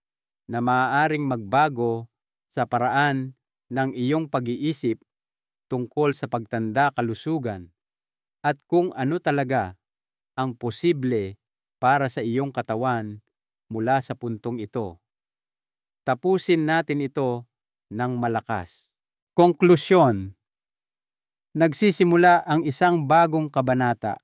A: na maaaring magbago sa paraan ng iyong pag-iisip tungkol sa pagtanda, kalusugan, at kung ano talaga ang posible para sa iyong katawan mula sa puntong ito. Tapusin natin ito ng malakas. Konklusyon. Nagsisimula ang isang bagong kabanata.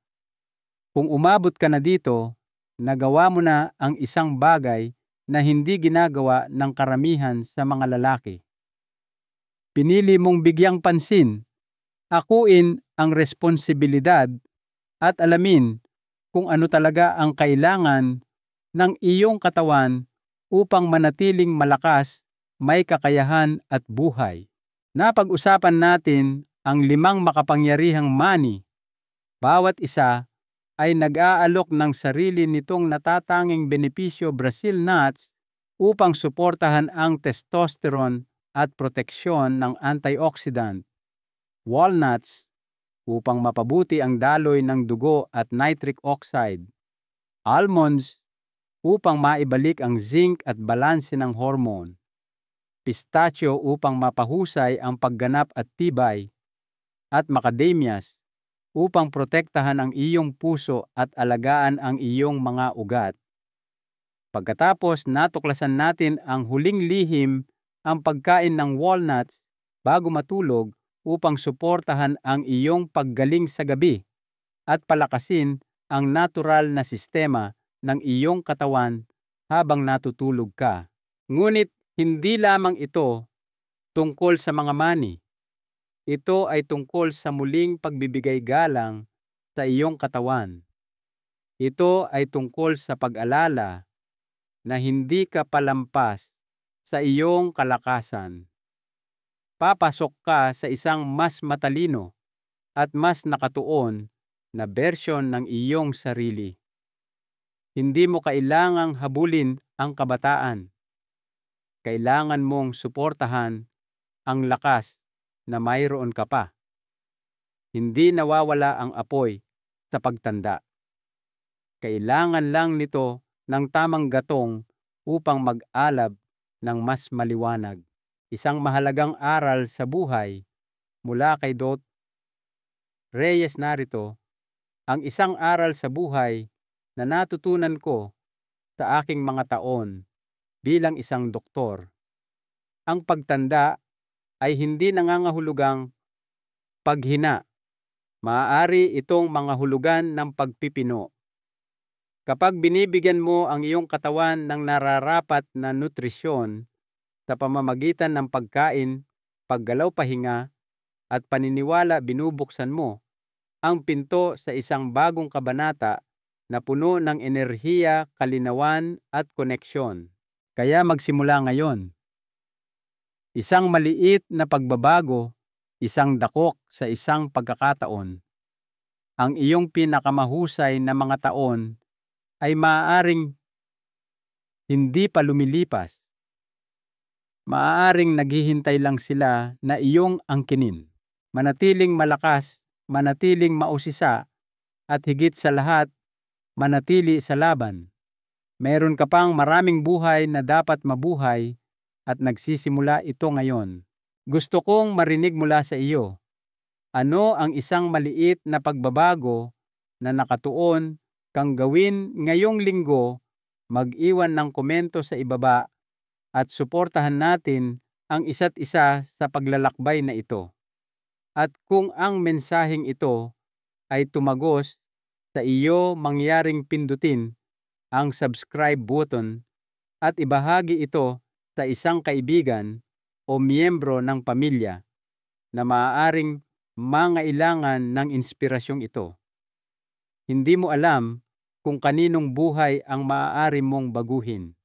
A: Kung umabot ka na dito, nagawa mo na ang isang bagay na hindi ginagawa ng karamihan sa mga lalaki. Pinili mong bigyang pansin, akuin ang responsibilidad at alamin kung ano talaga ang kailangan ng iyong katawan upang manatiling malakas, may kakayahan at buhay. Napag-usapan natin ang 5 makapangyarihang mani. Bawat isa ay nag-aalok ng sarili nitong natatanging benepisyo Brazil nuts upang suportahan ang testosterone at proteksyon ng antioxidant. Walnuts upang mapabuti ang daloy ng dugo at nitric oxide. Almonds upang maibalik ang zinc at balanse ng hormone. Pistachio upang mapahusay ang pagganap at tibay. At macadamias upang protektahan ang iyong puso at alagaan ang iyong mga ugat. Pagkatapos natuklasan natin ang huling lihim, ang pagkain ng walnuts bago matulog upang suportahan ang iyong paggaling sa gabi at palakasin ang natural na sistema ng iyong katawan habang natutulog ka. Ngunit hindi lamang ito tungkol sa mga mani. Ito ay tungkol sa muling pagbibigay galang sa iyong katawan. Ito ay tungkol sa pag-alala na hindi ka palampas sa iyong kalakasan. Papasok ka sa isang mas matalino at mas nakatuon na bersyon ng iyong sarili. Hindi mo kailangang habulin ang kabataan. Kailangan mong suportahan ang lakas na mayroon ka pa. Hindi nawawala ang apoy sa pagtanda. Kailangan lang nito ng tamang gatong upang mag-alab ng mas maliwanag. Isang mahalagang aral sa buhay mula kay Dot Reyes narito, ang isang aral sa buhay na natutunan ko sa aking mga taon bilang isang doktor. Ang pagtanda ay hindi nangangahulugang paghina. Maaari itong mga hulugan ng pagpipino. Kapag binibigyan mo ang iyong katawan ng nararapat na nutrisyon sa pamamagitan ng pagkain, paggalaw pahinga, at paniniwala, binubuksan mo ang pinto sa isang bagong kabanata na puno ng enerhiya, kalinawan at koneksyon. Kaya magsimula ngayon. Isang maliit na pagbabago, isang dakok sa isang pagkakataon. Ang iyong pinakamahusay na mga taon ay maaaring hindi pa lumilipas. Maaaring naghihintay lang sila na iyong angkinin. Manatiling malakas, manatiling mausisa, at higit sa lahat, manatili sa laban. Meron ka pang maraming buhay na dapat mabuhay at nagsisimula ito ngayon. Gusto kong marinig mula sa iyo. Ano ang isang maliit na pagbabago na nakatuon kang gawin ngayong linggo? Mag-iwan ng komento sa ibaba at suportahan natin ang isa't isa sa paglalakbay na ito. At kung ang mensaheng ito ay tumagos sa iyo, mangyaring pindutin ang subscribe button at ibahagi ito sa isang kaibigan o miyembro ng pamilya na maaaring mangailangan ng inspirasyong ito. Hindi mo alam kung kaninong buhay ang maaari mong baguhin.